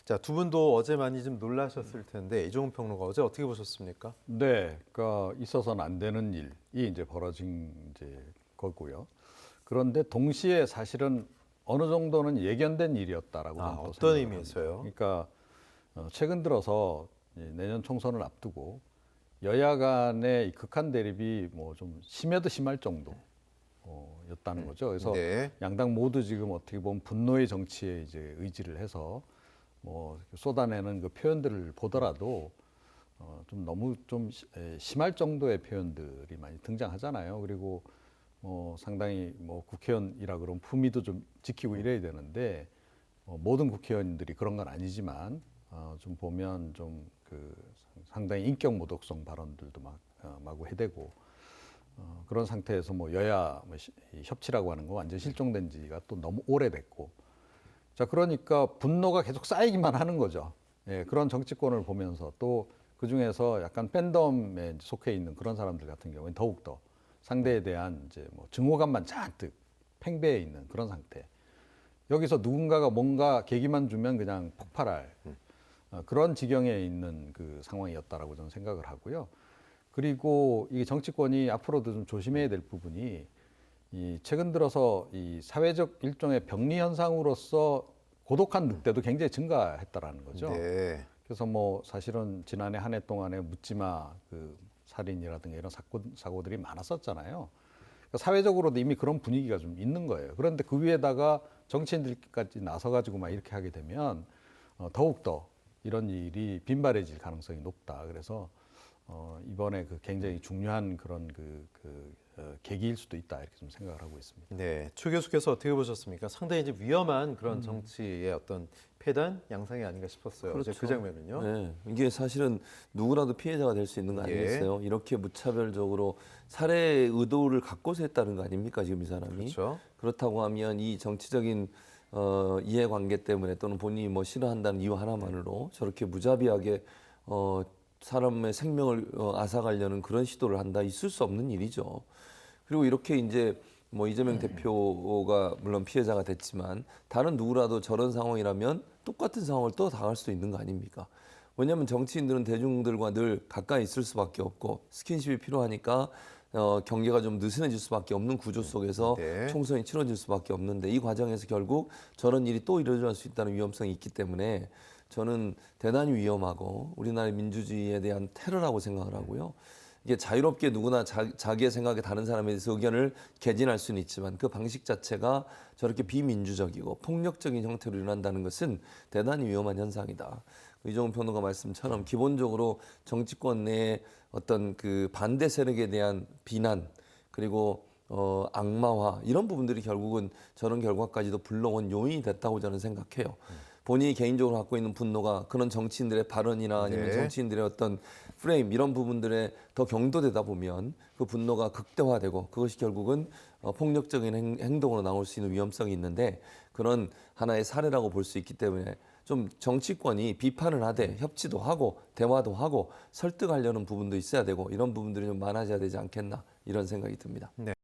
자, 두 분도 어제 많이 좀 놀라셨을 텐데 이종훈 평론가 어제 어떻게 보셨습니까? 네, 그러니까 있어서는 안 되는 일이 이제 벌어진 이제 거고요. 그런데 동시에 사실은 어느 정도는 예견된 일이었다라고 저는 또 어떤 생각을 의미에서요? 합니다. 그러니까 최근 들어서 이제 내년 총선을 앞두고 여야 간의 이 극한 대립이 뭐 좀 심해도 심할 정도였다는 거죠. 그래서 네. 양당 모두 지금 어떻게 보면 분노의 정치에 이제 의지를 해서 뭐 쏟아내는 그 표현들을 보더라도 좀 너무 좀 심할 정도의 표현들이 많이 등장하잖아요. 그리고 뭐 상당히 뭐 국회의원이라 그러면 품위도 좀 지키고 이래야 되는데 모든 국회의원들이 그런 건 아니지만 좀 보면 좀 그 상당히 인격 모독성 발언들도 막 마구 해대고 그런 상태에서 뭐 여야 뭐 이 협치라고 하는 거 완전 실종된 지가 또 너무 오래됐고 자 그러니까 분노가 계속 쌓이기만 하는 거죠. 예, 그런 정치권을 보면서 또 그 중에서 약간 팬덤에 속해 있는 그런 사람들 같은 경우는 더욱 더 상대에 대한 이제 뭐 증오감만 잔뜩 팽배해 있는 그런 상태. 여기서 누군가가 뭔가 계기만 주면 그냥 폭발할 그런 지경에 있는 그 상황이었다라고 저는 생각을 하고요. 그리고 이 정치권이 앞으로도 좀 조심해야 될 부분이 이 최근 들어서 이 사회적 일종의 병리 현상으로서 고독한 늑대도 굉장히 증가했다라는 거죠. 네. 그래서 뭐 사실은 지난해 한 해 동안에 묻지마 그 살인이라든가 이런 사고들이 많았었잖아요. 그러니까 사회적으로도 이미 그런 분위기가 좀 있는 거예요. 그런데 그 위에다가 정치인들까지 나서가지고 막 이렇게 하게 되면 더욱더 이런 일이 빈발해질 가능성이 높다. 그래서 이번에 그 굉장히 중요한 그런 계기일 수도 있다 이렇게 좀 생각을 하고 있습니다. 네. 추 교수께서 어떻게 보셨습니까? 상당히 이제 위험한 그런 정치의 어떤 폐단 양상이 아닌가 싶었어요. 어제 그 장면은요. 네, 이게 사실은 누구라도 피해자가 될 수 있는 거 예. 아니겠어요? 이렇게 무차별적으로 살해 의도를 갖고서 했다는 거 아닙니까? 지금 이 사람이. 그렇죠. 그렇다고 하면 이 정치적인 이해관계 때문에 또는 본인이 뭐 싫어한다는 이유 하나만으로 저렇게 무자비하게 사람의 생명을 앗아가려는 그런 시도를 한다. 있을 수 없는 일이죠. 그리고 이렇게 이제 뭐 이재명 대표가 물론 피해자가 됐지만 다른 누구라도 저런 상황이라면 똑같은 상황을 또 당할 수도 있는 거 아닙니까? 왜냐하면 정치인들은 대중들과 늘 가까이 있을 수밖에 없고 스킨십이 필요하니까 경계가 좀 느슨해질 수밖에 없는 구조 속에서 네. 총선이 치러질 수밖에 없는데 이 과정에서 결국 저런 일이 또 일어날 수 있다는 위험성이 있기 때문에 저는 대단히 위험하고 우리나라의 민주주의에 대한 테러라고 생각을 하고요. 이게 자유롭게 누구나 자기의 생각에 다른 사람에 대해서 의견을 개진할 수는 있지만 그 방식 자체가 저렇게 비민주적이고 폭력적인 형태로 일어난다는 것은 대단히 위험한 현상이다. 이종훈 평론가 말씀처럼 기본적으로 정치권 내에 어떤 그 반대 세력에 대한 비난 그리고 악마화 이런 부분들이 결국은 저런 결과까지도 불러온 요인이 됐다고 저는 생각해요. 본인이 개인적으로 갖고 있는 분노가 그런 정치인들의 발언이나 아니면 네. 정치인들의 어떤 프레임 이런 부분들에 더 경도되다 보면 그 분노가 극대화되고 그것이 결국은 폭력적인 행동으로 나올 수 있는 위험성이 있는데 그런 하나의 사례라고 볼 수 있기 때문에 좀 정치권이 비판을 하되 협치도 하고 대화도 하고 설득하려는 부분도 있어야 되고 이런 부분들이 좀 많아져야 되지 않겠나 이런 생각이 듭니다. 네.